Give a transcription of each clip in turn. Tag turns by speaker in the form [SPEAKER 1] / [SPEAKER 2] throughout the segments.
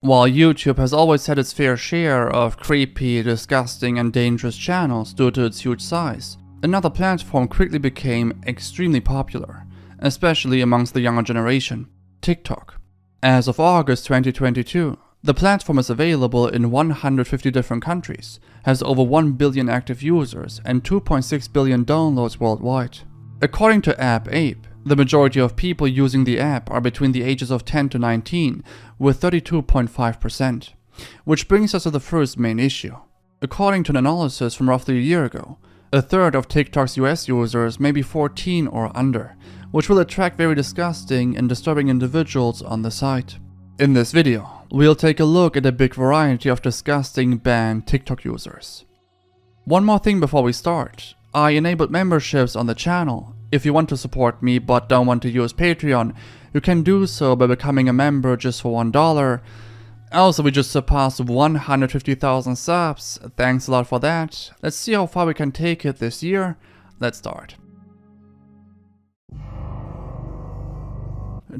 [SPEAKER 1] While YouTube has always had its fair share of creepy, disgusting and dangerous channels due to its huge size, another platform quickly became extremely popular, especially amongst the younger generation, TikTok. As of August 2022, the platform is available in 150 different countries, has over 1 billion active users and 2.6 billion downloads worldwide. According to App Ape, the majority of people using the app are between the ages of 10 to 19, with 32.5%. Which brings us to the first main issue. According to an analysis from roughly a year ago, a third of TikTok's US users may be 14 or under, which will attract very disgusting and disturbing individuals on the site. In this video, we'll take a look at a big variety of disgusting banned TikTok users. One more thing before we start. I enabled memberships on the channel. If you want to support me but don't want to use Patreon, you can do so by becoming a member just for $1. Also, we just surpassed 150,000 subs. Thanks a lot for that. Let's see how far we can take it this year. Let's start.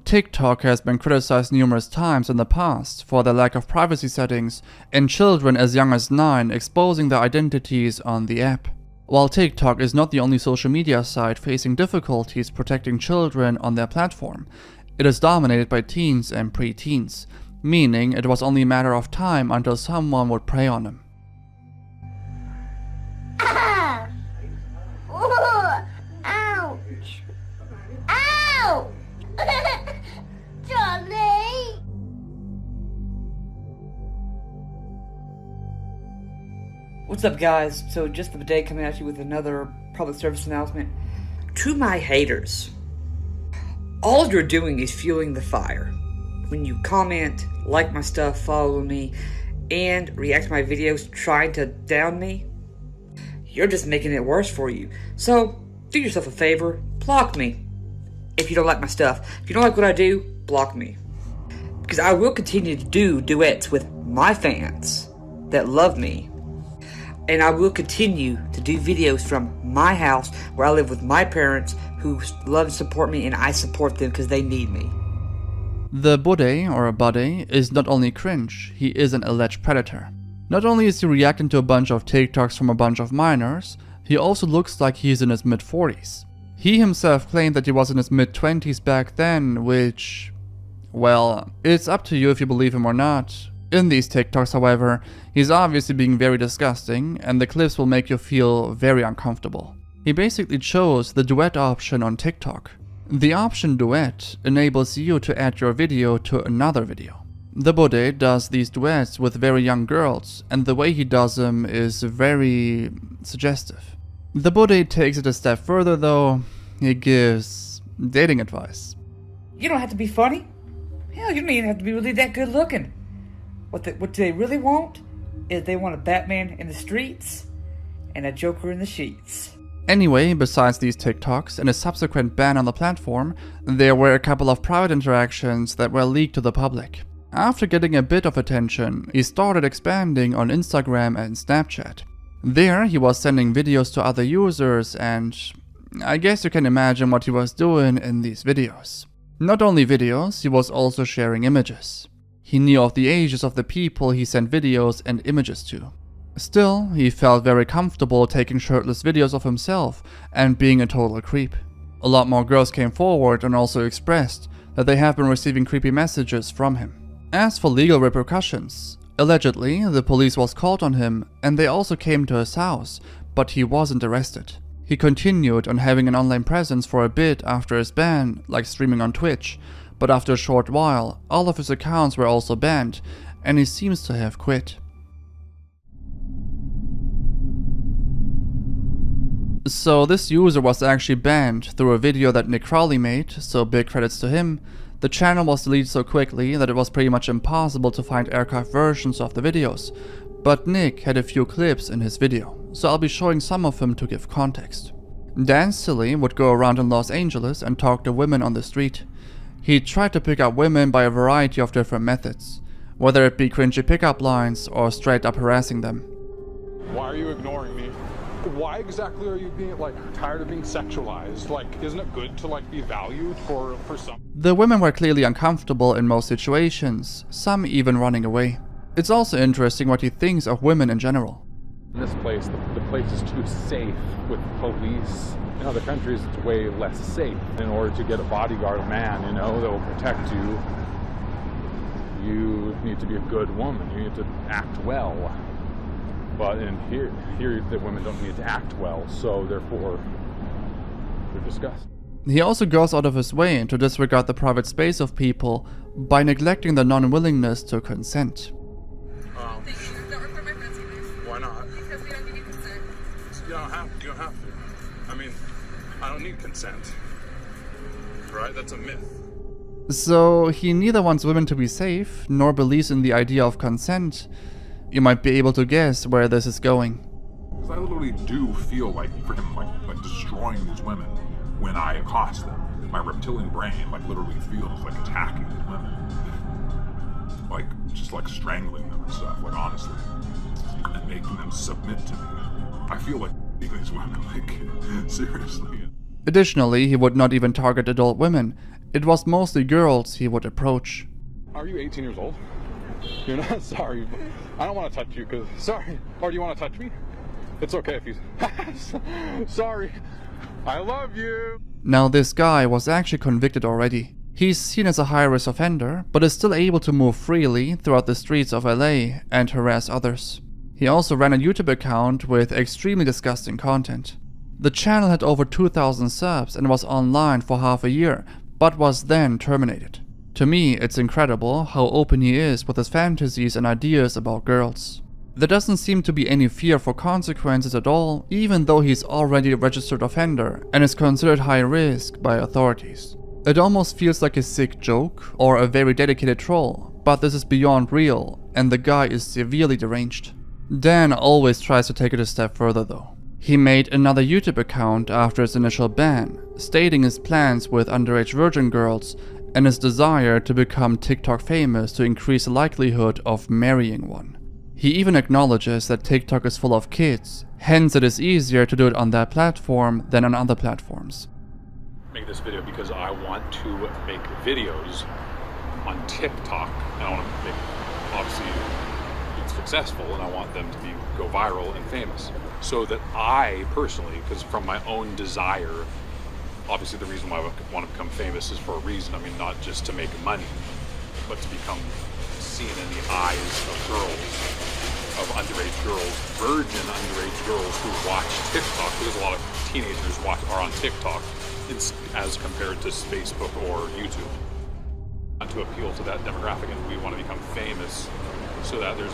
[SPEAKER 1] TikTok has been criticized numerous times in the past for their lack of privacy settings and children as young as 9 exposing their identities on the app. While TikTok is not the only social media site facing difficulties protecting children on their platform, it is dominated by teens and pre-teens, meaning it was only a matter of time until someone would prey on them.
[SPEAKER 2] Ah! Ooh! Ouch! Ow! Johnny!
[SPEAKER 3] What's up, guys? So just the day coming at you with another public service announcement. To my haters, all you're doing is fueling the fire. When you comment, like my stuff, follow me, and react to my videos trying to down me, you're just making it worse for you. So do yourself a favor, block me. If you don't like my stuff, if you don't like what I do, block me. Because I will continue to do duets with my fans that love me. And I will continue to do videos from my house where I live with my parents who love and support me, and I support them because they need me.
[SPEAKER 1] TheBudday, or Budday, is not only cringe, he is an alleged predator. Not only is he reacting to a bunch of TikToks from a bunch of minors, he also looks like he is in his mid-40s. He himself claimed that he was in his mid-20s back then, which, well, it's up to you if you believe him or not. In these TikToks, however, he's obviously being very disgusting, and the clips will make you feel very uncomfortable. He basically chose the duet option on TikTok. The option duet enables you to add your video to another video. TheBudday does these duets with very young girls, and the way he does them is very suggestive. TheBudday takes it a step further though. He gives dating advice.
[SPEAKER 3] You don't have to be funny. Hell, you don't even have to be really that good looking. What they really want is they want a Batman in the streets and a Joker in the sheets.
[SPEAKER 1] Anyway, besides these TikToks and a subsequent ban on the platform, there were a couple of private interactions that were leaked to the public. After getting a bit of attention, he started expanding on Instagram and Snapchat. There, he was sending videos to other users, and I guess you can imagine what he was doing in these videos. Not only videos, he was also sharing images. He knew of the ages of the people he sent videos and images to. Still, he felt very comfortable taking shirtless videos of himself and being a total creep. A lot more girls came forward and also expressed that they have been receiving creepy messages from him. As for legal repercussions, allegedly the police was called on him and they also came to his house, but he wasn't arrested. He continued on having an online presence for a bit after his ban, like streaming on Twitch, but after a short while, all of his accounts were also banned, and he seems to have quit. So this user was actually banned through a video that Nick Crowley made, so big credits to him. The channel was deleted so quickly that it was pretty much impossible to find archived versions of the videos, but Nick had a few clips in his video, so I'll be showing some of them to give context. Dan Silly would go around in Los Angeles and talk to women on the street. He tried to pick up women by a variety of different methods, whether it be cringy pickup lines or straight up harassing them.
[SPEAKER 4] Why are you ignoring me? Why exactly are you being, like, tired of being sexualized? Like, isn't it good to, like, be valued for some?
[SPEAKER 1] The women were clearly uncomfortable in most situations, some even running away. It's also interesting what he thinks of women in general.
[SPEAKER 4] In this place, the place is too safe with police. In other countries, it's way less safe. In order to get a bodyguard, a man, you know, that will protect you, you need to be a good woman. You need to act well. But in here the women don't need to act well, so therefore they're discussed.
[SPEAKER 1] He also goes out of his way to disregard the private space of people by neglecting their non-willingness to consent.
[SPEAKER 4] Why not?
[SPEAKER 5] Because we don't give you consent.
[SPEAKER 4] You don't have to. I mean, I don't need consent. Right? That's a myth.
[SPEAKER 1] So he neither wants women to be safe, nor believes in the idea of consent. You might be able to guess where this is going.
[SPEAKER 6] Because I literally do feel like freaking like destroying these women when I accost them. My reptilian brain like literally feels like attacking these women. Like just like strangling them and stuff, like honestly. And making them submit to me. I feel like these women, like seriously.
[SPEAKER 1] Additionally, he would not even target adult women. It was mostly girls he would approach.
[SPEAKER 4] Are you 18 years old? You're not? Sorry. I don't want to touch you because... Sorry. Or do you want to touch me? It's okay if you... Sorry. I love you.
[SPEAKER 1] Now this guy was actually convicted already. He's seen as a high-risk offender, but is still able to move freely throughout the streets of LA and harass others. He also ran a YouTube account with extremely disgusting content. The channel had over 2,000 subs and was online for half a year, but was then terminated. To me, it's incredible how open he is with his fantasies and ideas about girls. There doesn't seem to be any fear for consequences at all, even though he's already a registered offender and is considered high risk by authorities. It almost feels like a sick joke or a very dedicated troll, but this is beyond real and the guy is severely deranged. Dan always tries to take it a step further though. He made another YouTube account after his initial ban, stating his plans with underage virgin girls and his desire to become TikTok famous to increase the likelihood of marrying one. He even acknowledges that TikTok is full of kids, hence it is easier to do it on that platform than on other platforms.
[SPEAKER 4] Make this video because I want to make videos on TikTok and I want to make, obviously, it successful and I want them to go viral and famous. So that I personally, because from my own desire, obviously the reason why I want to become famous is for a reason. I mean, not just to make money, but to become seen in the eyes of girls, of underage girls, virgin underage girls who watch TikTok, because a lot of teenagers are on TikTok as compared to Facebook or YouTube. And to appeal to that demographic, and we want to become famous so that there's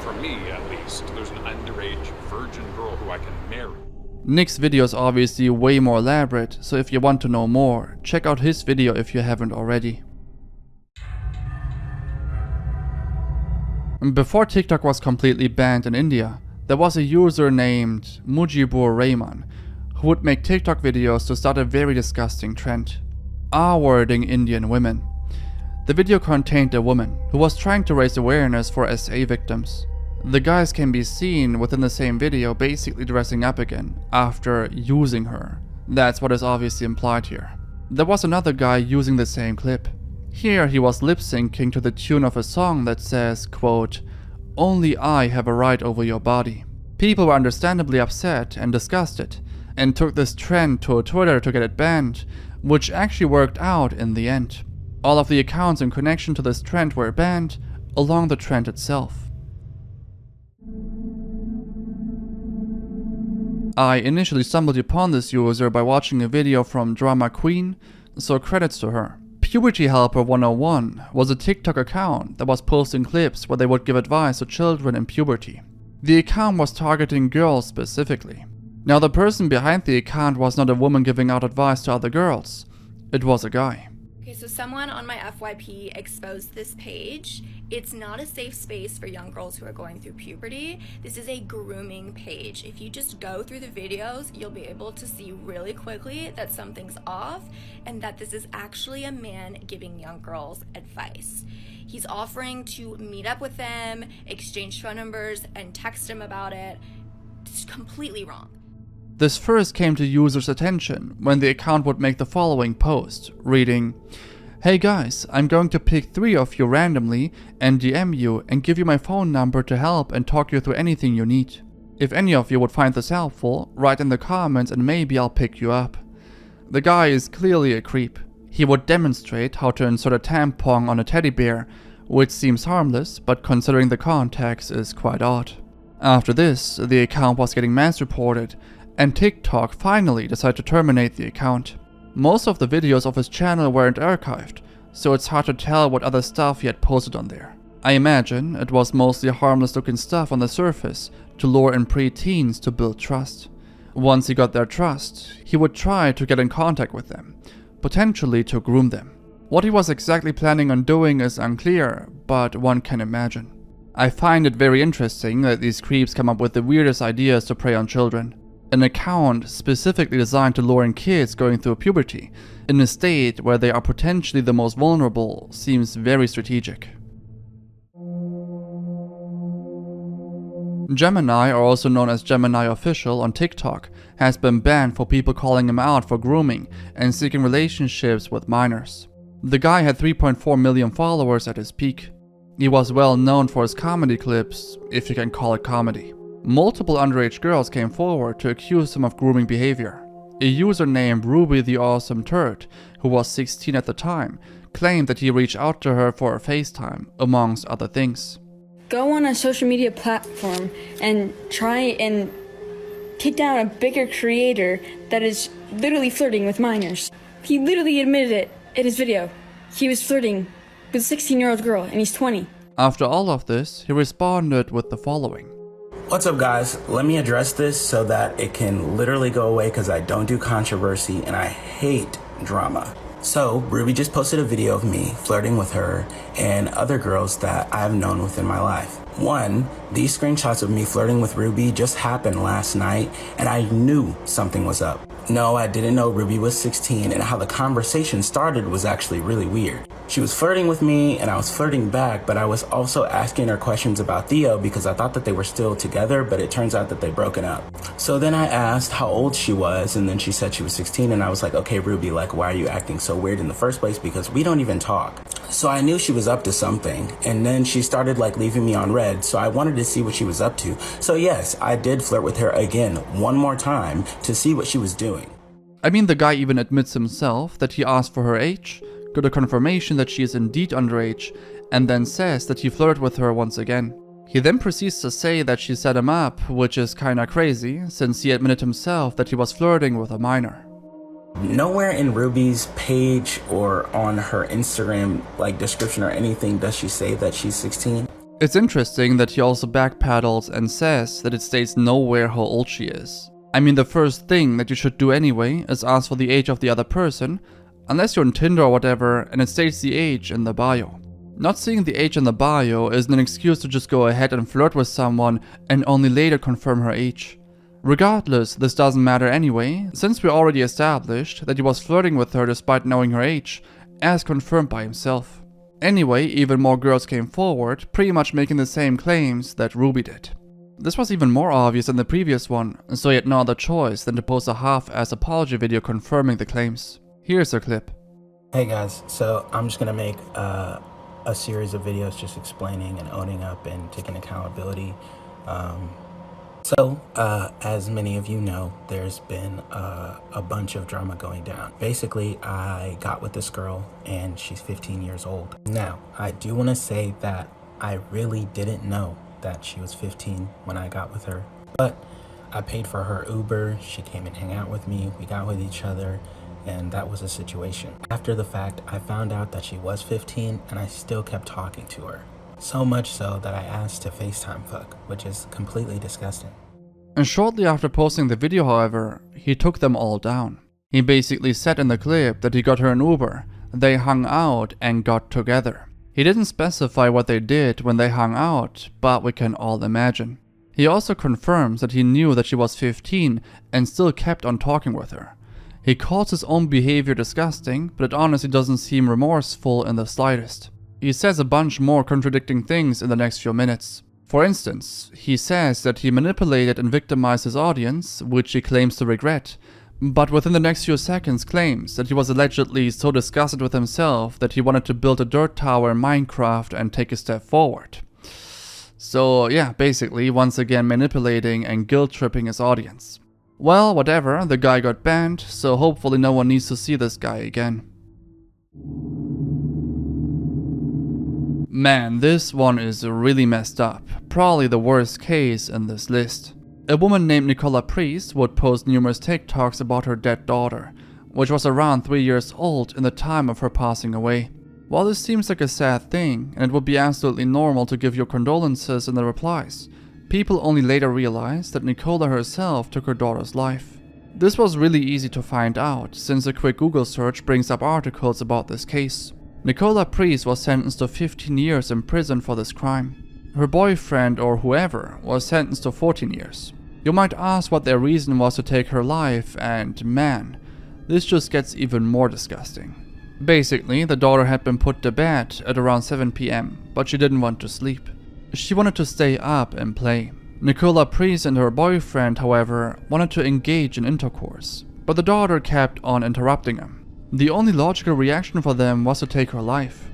[SPEAKER 4] for me at least, there's an underage virgin girl who I can marry.
[SPEAKER 1] Nick's video is obviously way more elaborate, so if you want to know more, check out his video if you haven't already. Before TikTok was completely banned in India, there was a user named Mujibur Rahman who would make TikTok videos to start a very disgusting trend: R-wording Indian women. The video contained a woman who was trying to raise awareness for SA victims. The guys can be seen within the same video basically dressing up again after using her. That's what is obviously implied here. There was another guy using the same clip. Here he was lip-syncing to the tune of a song that says, quote, "Only I have a right over your body." People were understandably upset and disgusted, and took this trend to Twitter to get it banned, which actually worked out in the end. All of the accounts in connection to this trend were banned, along the trend itself. I initially stumbled upon this user by watching a video from Drama Queen, so credits to her. Puberty Helper 101 was a TikTok account that was posting clips where they would give advice to children in puberty. The account was targeting girls specifically. Now the person behind the account was not a woman giving out advice to other girls, it was a guy.
[SPEAKER 5] Okay, so someone on my FYP exposed this page. It's not a safe space for young girls who are going through puberty. This is a grooming page. If you just go through the videos, you'll be able to see really quickly that something's off and that this is actually a man giving young girls advice. He's offering to meet up with them, exchange phone numbers, and text them about it. It's completely wrong.
[SPEAKER 1] This first came to users' attention when the account would make the following post, reading, "Hey guys, I'm going to pick 3 of you randomly and DM you and give you my phone number to help and talk you through anything you need. If any of you would find this helpful, write in the comments and maybe I'll pick you up." The guy is clearly a creep. He would demonstrate how to insert a tampon on a teddy bear, which seems harmless, but considering the context is quite odd. After this, the account was getting mass reported, and TikTok finally decided to terminate the account. Most of the videos of his channel weren't archived, so it's hard to tell what other stuff he had posted on there. I imagine it was mostly harmless looking stuff on the surface to lure in pre-teens to build trust. Once he got their trust, he would try to get in contact with them, potentially to groom them. What he was exactly planning on doing is unclear, but one can imagine. I find it very interesting that these creeps come up with the weirdest ideas to prey on children. An account specifically designed to lure in kids going through puberty, in a state where they are potentially the most vulnerable, seems very strategic. Gemini, or also known as Gemini Official on TikTok, has been banned for people calling him out for grooming and seeking relationships with minors. The guy had 3.4 million followers at his peak. He was well known for his comedy clips, if you can call it comedy. Multiple underage girls came forward to accuse him of grooming behavior. A user named Ruby the Awesome Turd, who was 16 at the time, claimed that he reached out to her for a FaceTime, amongst other things.
[SPEAKER 7] Go on a social media platform and try and take down a bigger creator that is literally flirting with minors. He literally admitted it in his video. He was flirting with a 16-year-old girl and he's 20.
[SPEAKER 1] After all of this, he responded with the following.
[SPEAKER 8] What's up guys? Let me address this so that it can literally go away because I don't do controversy and I hate drama. So, Ruby just posted a video of me flirting with her and other girls that I've known within my life. One, these screenshots of me flirting with Ruby just happened last night and I knew something was up. No, I didn't know Ruby was 16 and how the conversation started was actually really weird. She was flirting with me and I was flirting back, but I was also asking her questions about Theo because I thought that they were still together, but it turns out that they'd broken up. So then I asked how old she was and then she said she was 16 and I was like, okay, Ruby, like, why are you acting so weird in the first place? Because we don't even talk. So I knew she was up to something and then she started like leaving me on red, so I wanted to see what she was up to. So yes, I did flirt with her again one more time to see what she was doing.
[SPEAKER 1] I mean, the guy even admits himself that he asked for her age, got a confirmation that she is indeed underage, and then says that he flirted with her once again. He then proceeds to say that she set him up, which is kinda crazy, since he admitted himself that he was flirting with a minor.
[SPEAKER 8] Nowhere in Ruby's page or on her Instagram like description or anything does she say that she's 16.
[SPEAKER 1] It's interesting that he also backpedals and says that it states nowhere how old she is. I mean, the first thing that you should do anyway is ask for the age of the other person, unless you're on Tinder or whatever and it states the age in the bio. Not seeing the age in the bio isn't an excuse to just go ahead and flirt with someone and only later confirm her age. Regardless, this doesn't matter anyway, since we already established that he was flirting with her despite knowing her age, as confirmed by himself. Anyway, even more girls came forward, pretty much making the same claims that Ruby did. This was even more obvious than the previous one, so he had no other choice than to post a half-ass apology video confirming the claims. Here's a clip.
[SPEAKER 8] Hey guys, so I'm just gonna make a series of videos just explaining and owning up and taking accountability. As many of you know, there's been a bunch of drama going down. Basically, I got with this girl and she's 15 years old. Now, I do want to say that I really didn't know that she was 15 when I got with her, but I paid for her Uber, she came and hung out with me, we got with each other, and that was a situation. After the fact, I found out that she was 15 and I still kept talking to her. So much so that I asked to FaceTime fuck, which is completely disgusting.
[SPEAKER 1] And shortly after posting the video, however, he took them all down. He basically said in the clip that he got her an Uber, they hung out and got together. He didn't specify what they did when they hung out, but we can all imagine. He also confirms that he knew that she was 15 and still kept on talking with her. He calls his own behavior disgusting, but it honestly doesn't seem remorseful in the slightest. He says a bunch more contradicting things in the next few minutes. For instance, he says that he manipulated and victimized his audience, which he claims to regret, but within the next few seconds claims that he was allegedly so disgusted with himself that he wanted to build a dirt tower in Minecraft and take a step forward. So yeah, basically once again manipulating and guilt-tripping his audience. Well, whatever, the guy got banned, so hopefully no one needs to see this guy again. Man, this one is really messed up, probably the worst case in this list. A woman named Nicola Priest would post numerous TikToks about her dead daughter, which was around 3 years old in the time of her passing away. While this seems like a sad thing, and it would be absolutely normal to give your condolences in the replies, people only later realized that Nicola herself took her daughter's life. This was really easy to find out, since a quick Google search brings up articles about this case. Nicola Priest was sentenced to 15 years in prison for this crime. Her boyfriend, or whoever, was sentenced to 14 years. You might ask what their reason was to take her life, and man, this just gets even more disgusting. Basically, the daughter had been put to bed at around 7 PM, but she didn't want to sleep. She wanted to stay up and play. Nicola Priest and her boyfriend, however, wanted to engage in intercourse, but the daughter kept on interrupting him. The only logical reaction for them was to take her life,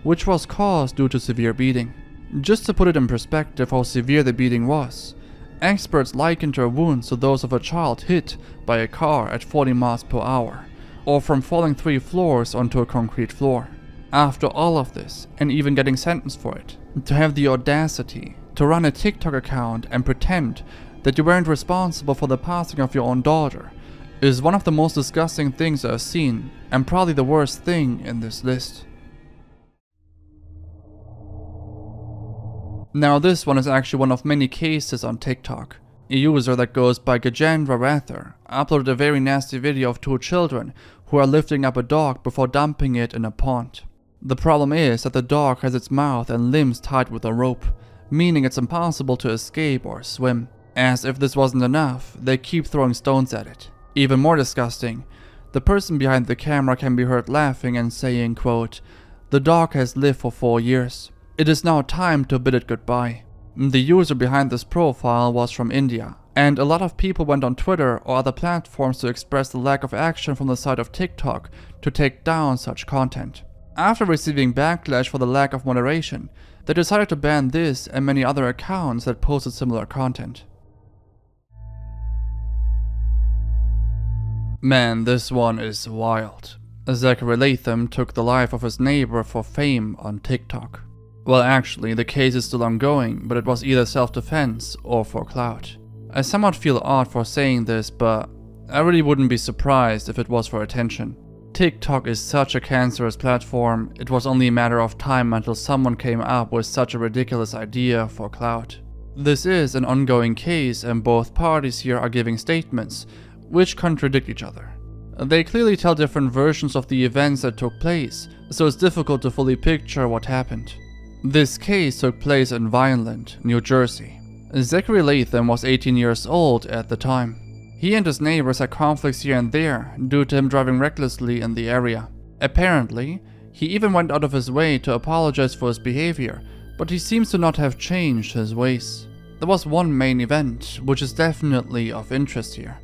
[SPEAKER 1] which was caused due to severe beating. Just to put it in perspective how severe the beating was, experts likened her wounds to those of a child hit by a car at 40 miles per hour, or from falling 3 floors onto a concrete floor. After all of this, and even getting sentenced for it, to have the audacity to run a TikTok account and pretend that you weren't responsible for the passing of your own daughter is one of the most disgusting things I've seen, and probably the worst thing in this list. Now this one is actually one of many cases on TikTok. A user that goes by Gajendra Rather uploaded a very nasty video of 2 children who are lifting up a dog before dumping it in a pond. The problem is that the dog has its mouth and limbs tied with a rope, meaning it's impossible to escape or swim. As if this wasn't enough, they keep throwing stones at it. Even more disgusting, the person behind the camera can be heard laughing and saying, quote, "The dog has lived for 4 years. It is now time to bid it goodbye." The user behind this profile was from India, and a lot of people went on Twitter or other platforms to express the lack of action from the side of TikTok to take down such content. After receiving backlash for the lack of moderation, they decided to ban this and many other accounts that posted similar content. Man, this one is wild. Zachary Latham took the life of his neighbor for fame on TikTok. Well, actually, the case is still ongoing, but it was either self-defense or for clout. I somewhat feel odd for saying this, but I really wouldn't be surprised if it was for attention. TikTok is such a cancerous platform, it was only a matter of time until someone came up with such a ridiculous idea for clout. This is an ongoing case, and both parties here are giving statements which contradict each other. They clearly tell different versions of the events that took place, so it's difficult to fully picture what happened. This case took place in Vineland, New Jersey. Zachary Latham was 18 years old at the time. He and his neighbors had conflicts here and there due to him driving recklessly in the area. Apparently, he even went out of his way to apologize for his behavior, but he seems to not have changed his ways. There was one main event, which is definitely of interest here.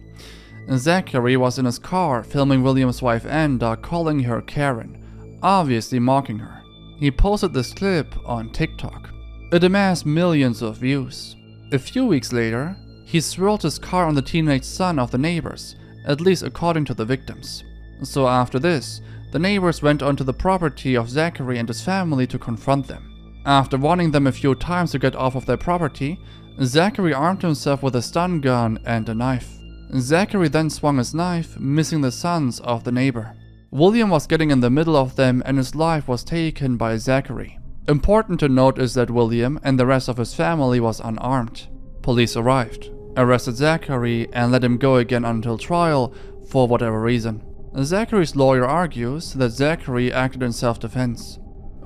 [SPEAKER 1] Zachary was in his car filming William's wife Enda calling her Karen, obviously mocking her. He posted this clip on TikTok. It amassed millions of views. A few weeks later, he swirled his car on the teenage son of the neighbors, at least according to the victims. So after this, the neighbors went onto the property of Zachary and his family to confront them. After warning them a few times to get off of their property, Zachary armed himself with a stun gun and a knife. Zachary then swung his knife, missing the sons of the neighbor. William was getting in the middle of them and his life was taken by Zachary. Important to note is that William and the rest of his family was unarmed. Police arrived, arrested Zachary, and let him go again until trial for whatever reason. Zachary's lawyer argues that Zachary acted in self-defense.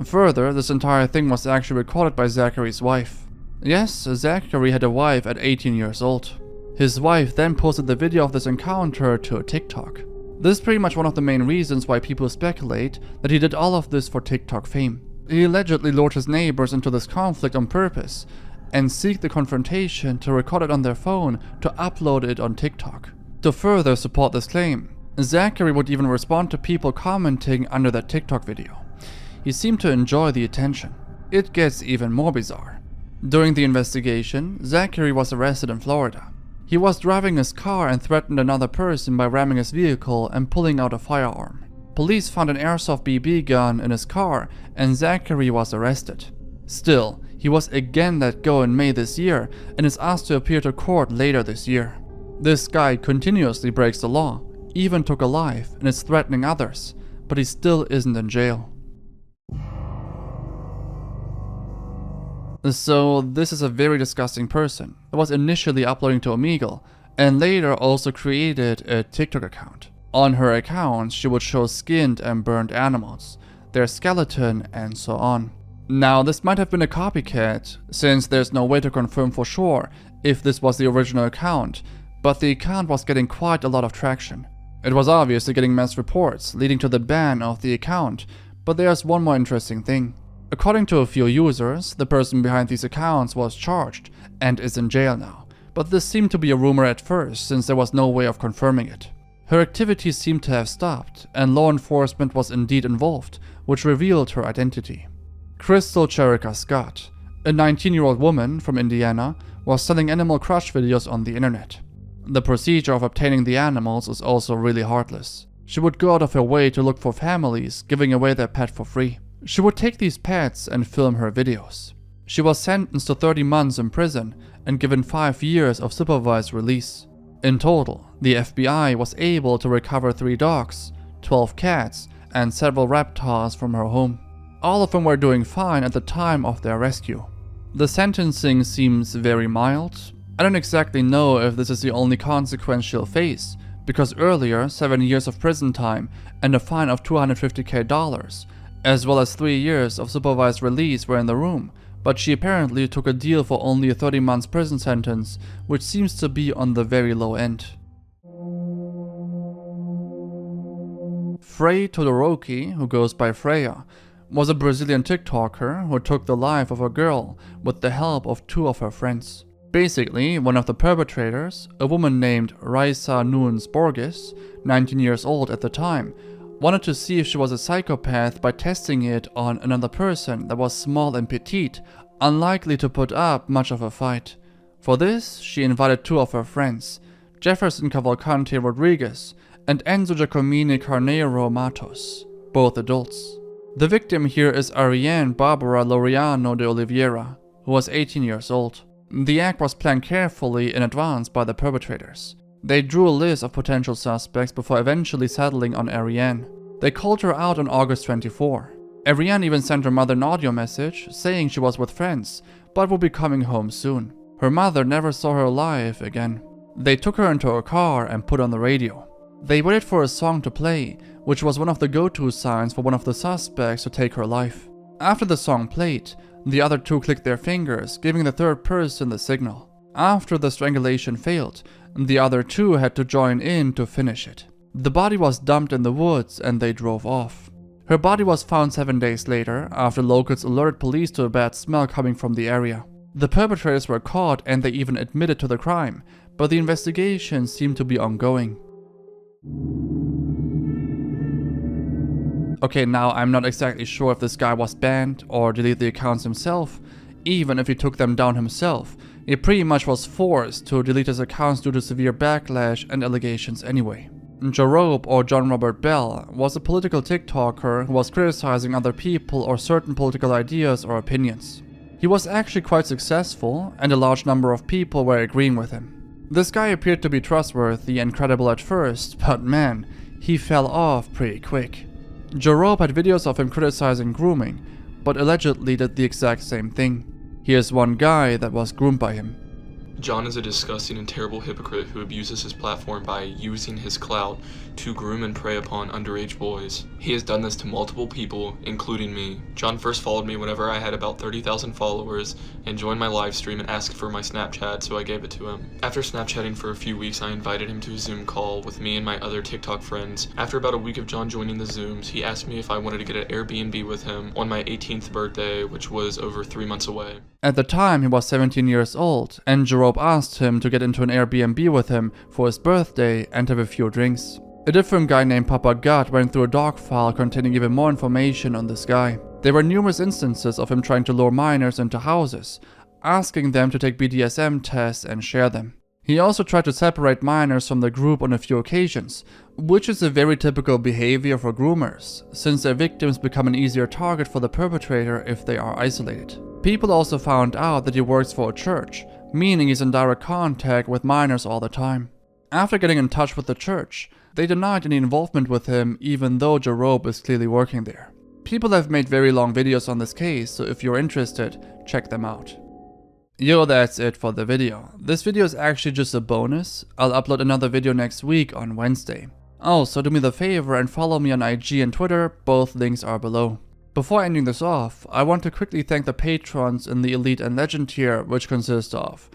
[SPEAKER 1] Further, this entire thing was actually recorded by Zachary's wife. Yes, Zachary had a wife at 18 years old. His wife then posted the video of this encounter to TikTok. This is pretty much one of the main reasons why people speculate that he did all of this for TikTok fame. He allegedly lured his neighbors into this conflict on purpose, and seek the confrontation to record it on their phone to upload it on TikTok. To further support this claim, Zachary would even respond to people commenting under that TikTok video. He seemed to enjoy the attention. It gets even more bizarre. During the investigation, Zachary was arrested in Florida. He was driving his car and threatened another person by ramming his vehicle and pulling out a firearm. Police found an airsoft BB gun in his car and Zachary was arrested. Still, he was again let go in May this year and is asked to appear to court later this year. This guy continuously breaks the law, even took a life, and is threatening others, but he still isn't in jail. So this is a very disgusting person that was initially uploading to Omegle and later also created a TikTok account. On her account, she would show skinned and burned animals, their skeleton, and so on. Now, this might have been a copycat, since there's no way to confirm for sure if this was the original account, but the account was getting quite a lot of traction. It was obviously getting mass reports, leading to the ban of the account, but there's one more interesting thing. According to a few users, the person behind these accounts was charged and is in jail now, but this seemed to be a rumor at first since there was no way of confirming it. Her activities seemed to have stopped, and law enforcement was indeed involved, which revealed her identity. Crystal Cherika Scott, a 19-year-old woman from Indiana, was selling Animal Crush videos on the internet. The procedure of obtaining the animals is also really heartless. She would go out of her way to look for families giving away their pet for free. She would take these pets and film her videos. She was sentenced to 30 months in prison and given 5 years of supervised release. In total, the FBI was able to recover 3 dogs, 12 cats, and several reptiles from her home. All of them were doing fine at the time of their rescue. The sentencing seems very mild. I don't exactly know if this is the only consequence she'll face, because earlier 7 years of prison time and a fine of $250,000, as well as 3 years of supervised release were in the room, but she apparently took a deal for only a 30 months prison sentence, which seems to be on the very low end. Frey Todoroki, who goes by Freya, was a Brazilian TikToker who took the life of a girl with the help of 2 of her friends. Basically, one of the perpetrators, a woman named Raisa Nunes Borges, 19 years old at the time, wanted to see if she was a psychopath by testing it on another person that was small and petite, unlikely to put up much of a fight. For this, she invited 2 of her friends, Jefferson Cavalcante Rodriguez and Enzo Giacomini Carneiro Matos, both adults. The victim here is Ariane Barbara Laureano de Oliveira, who was 18 years old. The act was planned carefully in advance by the perpetrators. They drew a list of potential suspects before eventually settling on Ariane. They called her out on August 24. Ariane even sent her mother an audio message saying she was with friends, but would be coming home soon. Her mother never saw her alive again. They took her into a car and put on the radio. They waited for a song to play, which was one of the go-to signs for one of the suspects to take her life. After the song played, the other 2 clicked their fingers, giving the third person the signal. After the strangulation failed, the other 2 had to join in to finish it. The body was dumped in the woods and they drove off. Her body was found 7 days later after locals alerted police to a bad smell coming from the area. The perpetrators were caught and they even admitted to the crime, but the investigation seemed to be ongoing. Okay, now I'm not exactly sure if this guy was banned or deleted the accounts himself. Even if he took them down himself, he pretty much was forced to delete his accounts due to severe backlash and allegations anyway. Jorobe, or John Robert Bell, was a political TikToker who was criticizing other people or certain political ideas or opinions. He was actually quite successful, and a large number of people were agreeing with him. This guy appeared to be trustworthy and credible at first, but man, he fell off pretty quick. Jorobe had videos of him criticizing grooming, but allegedly did the exact same thing. Here's one guy that was groomed by him.
[SPEAKER 9] John is a disgusting and terrible hypocrite who abuses his platform by using his clout to groom and prey upon underage boys. He has done this to multiple people, including me. John first followed me whenever I had about 30,000 followers and joined my live stream and asked for my Snapchat, so I gave it to him. After Snapchatting for a few weeks, I invited him to a Zoom call with me and my other TikTok friends. After about a week of John joining the Zooms, he asked me if I wanted to get an Airbnb with him on my 18th birthday, which was over 3 months away.
[SPEAKER 1] At the time, he was 17 years old, and Jorobe asked him to get into an Airbnb with him for his birthday and have a few drinks. A different guy named Papa God went through a dog file containing even more information on this guy. There were numerous instances of him trying to lure minors into houses, asking them to take BDSM tests and share them. He also tried to separate minors from the group on a few occasions, which is a very typical behavior for groomers, since their victims become an easier target for the perpetrator if they are isolated. People also found out that he works for a church, meaning he's in direct contact with minors all the time. After getting in touch with the church, they denied any involvement with him, even though Jorobe is clearly working there. People have made very long videos on this case, so if you're interested, check them out. Yo, that's it for the video. This video is actually just a bonus. I'll upload another video next week on Wednesday. Also, do me the favor and follow me on IG and Twitter, both links are below. Before ending this off, I want to quickly thank the patrons in the Elite and Legend tier, which consist of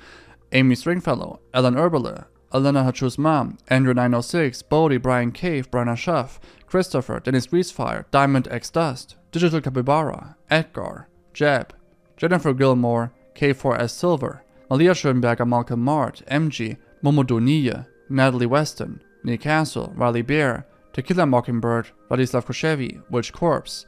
[SPEAKER 1] Aimee Stringfellow, Eberle, Alana hachoos mom, Andrew 906, Boaty, Brian Cave, Brianna Shuff, Christopher, Dennysgreasefire, Diamondxdust, Digital Capybara, Edgar, Jeb, Jennifer Gilmore, K4S Silver, Malia Schönenberger, Malkin, Mart, Njie, Momodou, Njie, Natalie, Weston, Njie, Casil, Riley Bear, Tequila, Mockingbird, Vladyslav, Koshevyy, Witch Corpse,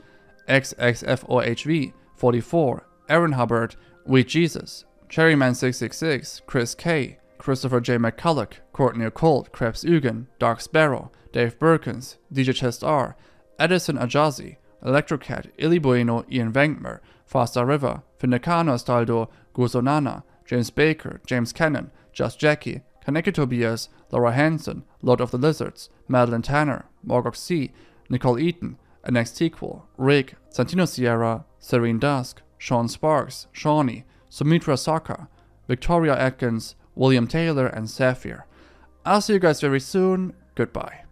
[SPEAKER 1] XXFOHV, 44, Aaron Hubbard, Wheat Jesus, Cherryman666, Chris K, Christopher J. McCulloch, Courtney Occult, Krebs Ugen, Dark Sparrow, Dave Birkins, DJ Chest R, Edison Ajazi, Electrocat, Illy Bueno, Ian Vankmer, Faster River, Finnecano Staldo, Guzonana, James Baker, James Cannon, Just Jackie, Kaneki Tobias, Laura Hansen, Lord of the Lizards, Madeline Tanner, Morgok C, Nicole Eaton, NXTquel, Rick, Santino Sierra, Serene Dusk, Sean Sparks, Shawnee, Sumitra Saka, Victoria Atkins, William Taylor, and Sapphire. I'll see you guys very soon. Goodbye.